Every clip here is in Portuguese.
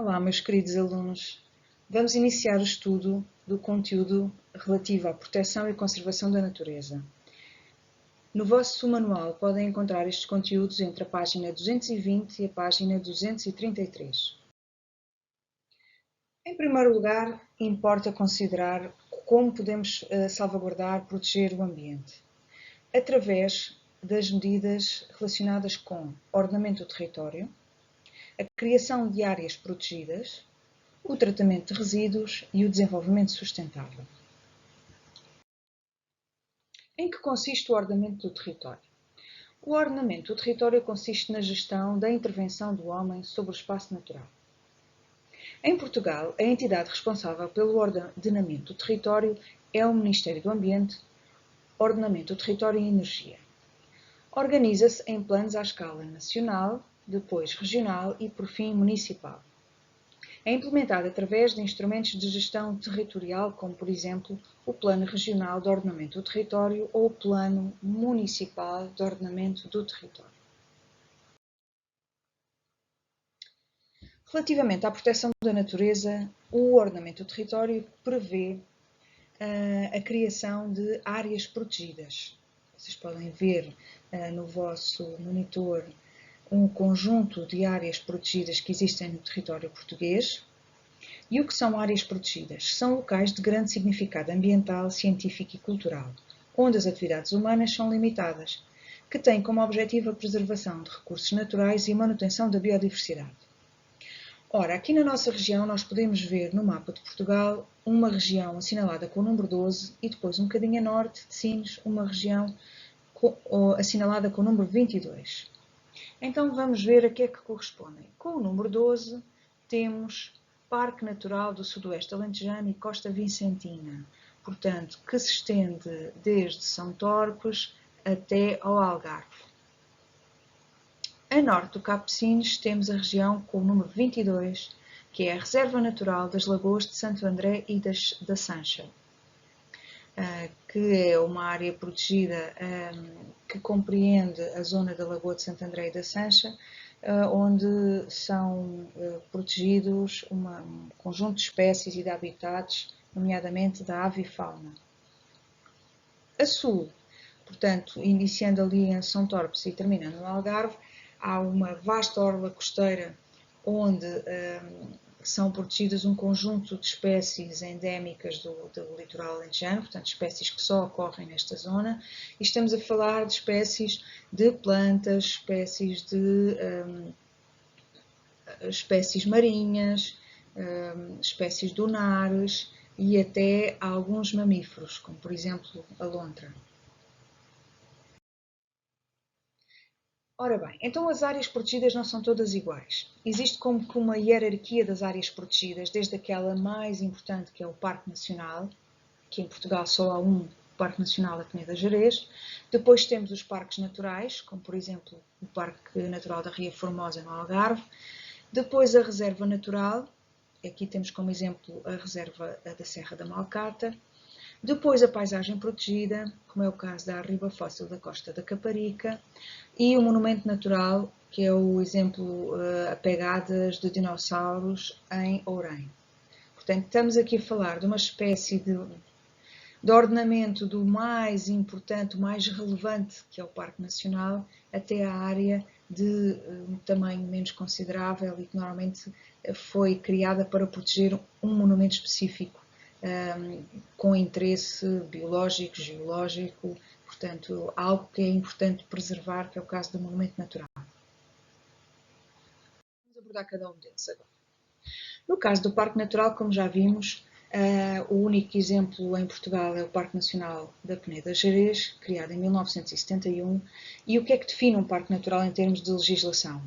Olá, meus queridos alunos. Vamos iniciar o estudo do conteúdo relativo à proteção e conservação da natureza. No vosso manual podem encontrar estes conteúdos entre a página 220 e a página 233. Em primeiro lugar, importa considerar como podemos salvaguardar, proteger o ambiente, através das medidas relacionadas com ordenamento do território, a criação de áreas protegidas, o tratamento de resíduos e o desenvolvimento sustentável. Em que consiste o ordenamento do território? O ordenamento do território consiste na gestão da intervenção do homem sobre o espaço natural. Em Portugal, a entidade responsável pelo ordenamento do território é o Ministério do Ambiente, Ordenamento do Território e Energia. Organiza-se em planos à escala nacional, depois regional e, por fim, municipal. É implementada através de instrumentos de gestão territorial, como, por exemplo, o Plano Regional de Ordenamento do Território ou o Plano Municipal de Ordenamento do Território. Relativamente à proteção da natureza, o ordenamento do território prevê a criação de áreas protegidas. Vocês podem ver no vosso monitor um conjunto de áreas protegidas que existem no território português. E o que são áreas protegidas? São locais de grande significado ambiental, científico e cultural, onde as atividades humanas são limitadas, que têm como objetivo a preservação de recursos naturais e a manutenção da biodiversidade. Ora, aqui na nossa região nós podemos ver no mapa de Portugal uma região assinalada com o número 12 e depois um bocadinho a norte de Sines uma região assinalada com o número 22. Então vamos ver a que é que correspondem. Com o número 12 temos Parque Natural do Sudoeste Alentejano e Costa Vicentina, portanto, que se estende desde São Torques até ao Algarve. A norte do Cabo de Sines temos a região com o número 22, que é a Reserva Natural das Lagoas de Santo André e da Sancha, que é uma área protegida que compreende a zona da Lagoa de Santo André e da Sancha, onde são protegidos um conjunto de espécies e de habitats, nomeadamente da avifauna. A sul, portanto, iniciando ali em São Torques e terminando no Algarve, há uma vasta orla costeira onde são protegidas um conjunto de espécies endémicas do litoral alentejano, portanto, espécies que só ocorrem nesta zona, e estamos a falar de espécies de plantas, espécies marinhas, espécies dunares e até alguns mamíferos, como por exemplo a lontra. Ora bem, então as áreas protegidas não são todas iguais. Existe como que uma hierarquia das áreas protegidas, desde aquela mais importante, que é o Parque Nacional, que em Portugal só há um Parque Nacional, a Peneda Gerês. Depois temos os parques naturais, como por exemplo o Parque Natural da Ria Formosa, no Algarve. Depois a Reserva Natural, aqui temos como exemplo a Reserva da Serra da Malcata. Depois a paisagem protegida, como é o caso da Arriba Fóssil da Costa da Caparica, e o monumento natural, que é o exemplo a pegadas de dinossauros em Ourém. Portanto, estamos aqui a falar de uma espécie de ordenamento do mais importante, o mais relevante, que é o Parque Nacional, até a área de um tamanho menos considerável e que normalmente foi criada para proteger um monumento específico com interesse biológico, geológico, portanto, algo que é importante preservar, que é o caso do monumento natural. Vamos abordar cada um deles agora. No caso do Parque Natural, como já vimos, o único exemplo em Portugal é o Parque Nacional da Peneda Gerês, criado em 1971. E o que é que define um Parque Natural em termos de legislação?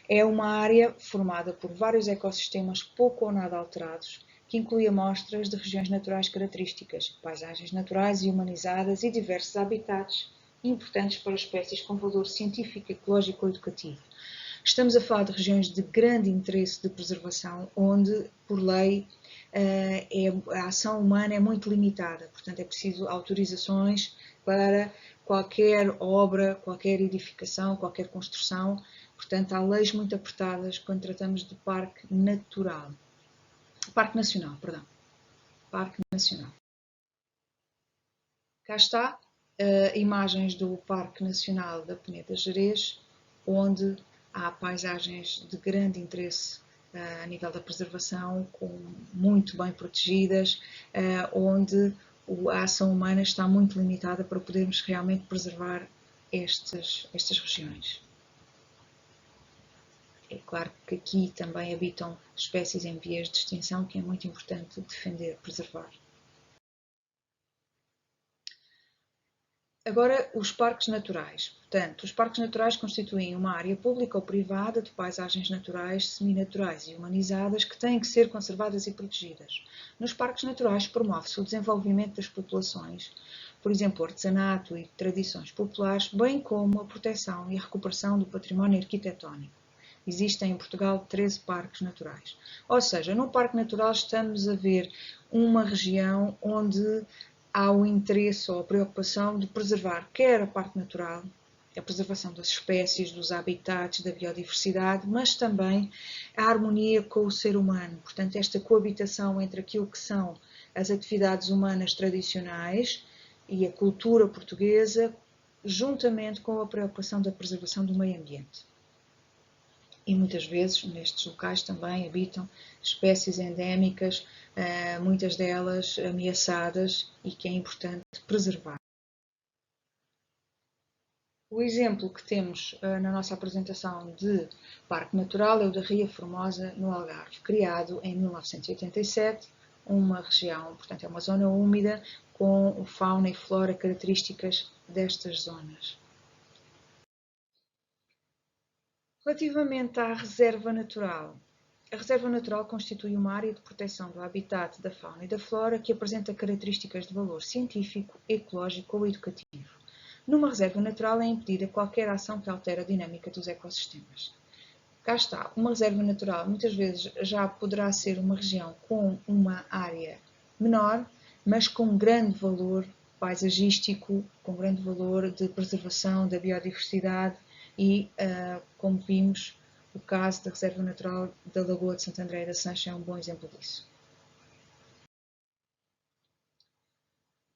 É uma área formada por vários ecossistemas pouco ou nada alterados, que inclui amostras de regiões naturais características, paisagens naturais e humanizadas e diversos habitats importantes para espécies com valor científico, ecológico ou educativo. Estamos a falar de regiões de grande interesse de preservação, onde, por lei, a ação humana é muito limitada, portanto é preciso autorizações para qualquer obra, qualquer edificação, qualquer construção. portanto, há leis muito apertadas quando tratamos de parque natural. Parque nacional, perdão. Parque nacional. Cá está, imagens do Parque Nacional da Peneda Gerês, onde há paisagens de grande interesse a nível da preservação, muito bem protegidas, onde a ação humana está muito limitada para podermos realmente preservar estas regiões. É claro que aqui também habitam espécies em vias de extinção, que é muito importante defender, preservar. Agora, os parques naturais. Portanto, os parques naturais constituem uma área pública ou privada de paisagens naturais, seminaturais e humanizadas que têm que ser conservadas e protegidas. Nos parques naturais promove-se o desenvolvimento das populações, por exemplo, artesanato e tradições populares, bem como a proteção e a recuperação do património arquitetónico. Existem em Portugal 13 parques naturais. Ou seja, num parque natural estamos a ver uma região onde há o interesse ou a preocupação de preservar quer a parte natural, a preservação das espécies, dos habitats, da biodiversidade, mas também a harmonia com o ser humano. Portanto, esta coabitação entre aquilo que são as atividades humanas tradicionais e a cultura portuguesa, juntamente com a preocupação da preservação do meio ambiente. E muitas vezes nestes locais também habitam espécies endémicas, muitas delas ameaçadas e que é importante preservar. O exemplo que temos na nossa apresentação de Parque Natural é o da Ria Formosa, no Algarve, criado em 1987, uma região, portanto é uma zona úmida com fauna e flora características destas zonas. Relativamente à reserva natural, a reserva natural constitui uma área de proteção do habitat da fauna e da flora que apresenta características de valor científico, ecológico ou educativo. Numa reserva natural é impedida qualquer ação que altere a dinâmica dos ecossistemas. Cá está, uma reserva natural muitas vezes já poderá ser uma região com uma área menor, mas com grande valor paisagístico, com grande valor de preservação da biodiversidade e, como vimos, o caso da Reserva Natural da Lagoa de Santo André da Sancha é um bom exemplo disso.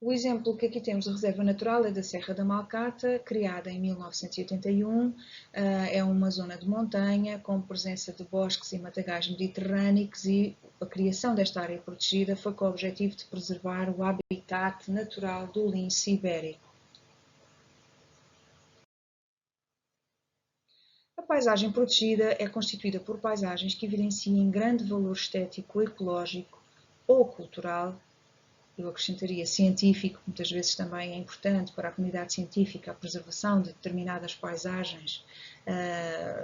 O exemplo que aqui temos da Reserva Natural é da Serra da Malcata, criada em 1981. É uma zona de montanha com presença de bosques e matagais mediterrâneos e a criação desta área protegida foi com o objetivo de preservar o habitat natural do lince ibérico. A paisagem protegida é constituída por paisagens que evidenciem grande valor estético, ecológico ou cultural. Eu acrescentaria científico, muitas vezes também é importante para a comunidade científica a preservação de determinadas paisagens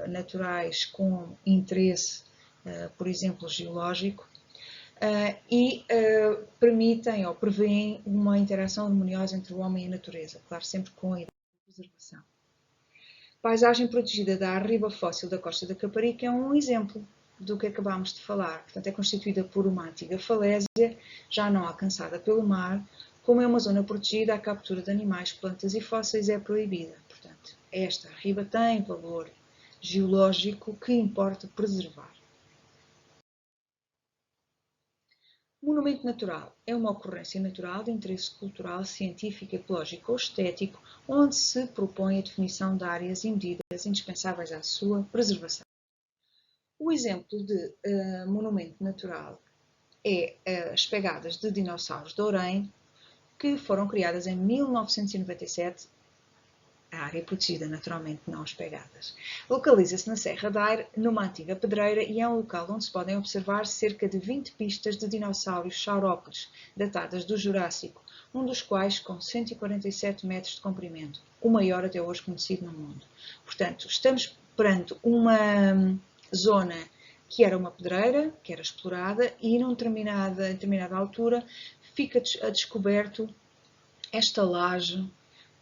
naturais com interesse, por exemplo, geológico, e permitem ou prevêem uma interação harmoniosa entre o homem e a natureza, claro, sempre com a ideia de preservação. Paisagem protegida da arriba fóssil da Costa da Caparica é um exemplo do que acabámos de falar. Portanto, é constituída por uma antiga falésia, já não alcançada pelo mar. Como é uma zona protegida, a captura de animais, plantas e fósseis é proibida. Portanto, esta arriba tem valor geológico que importa preservar. Monumento natural é uma ocorrência natural de interesse cultural, científico, ecológico ou estético, onde se propõe a definição de áreas e medidas indispensáveis à sua preservação. O exemplo de monumento natural é as pegadas de dinossauros de Ourém, que foram criadas em 1997, a área protegida, naturalmente, não as pegadas. Localiza-se na Serra da Aire, numa antiga pedreira, e é um local onde se podem observar cerca de 20 pistas de dinossauros saurópodes, datadas do Jurássico, um dos quais com 147 metros de comprimento, o maior até hoje conhecido no mundo. Portanto, estamos perante uma zona que era uma pedreira, que era explorada, e em determinada altura fica a descoberto esta laje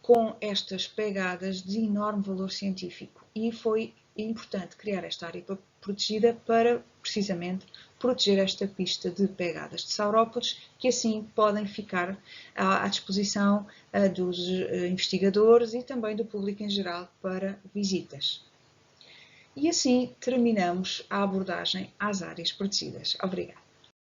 com estas pegadas de enorme valor científico. E foi importante criar esta área protegida para, precisamente, proteger esta pista de pegadas de saurópodes, que assim podem ficar à disposição dos investigadores e também do público em geral para visitas. E assim terminamos a abordagem às áreas protegidas. Obrigada.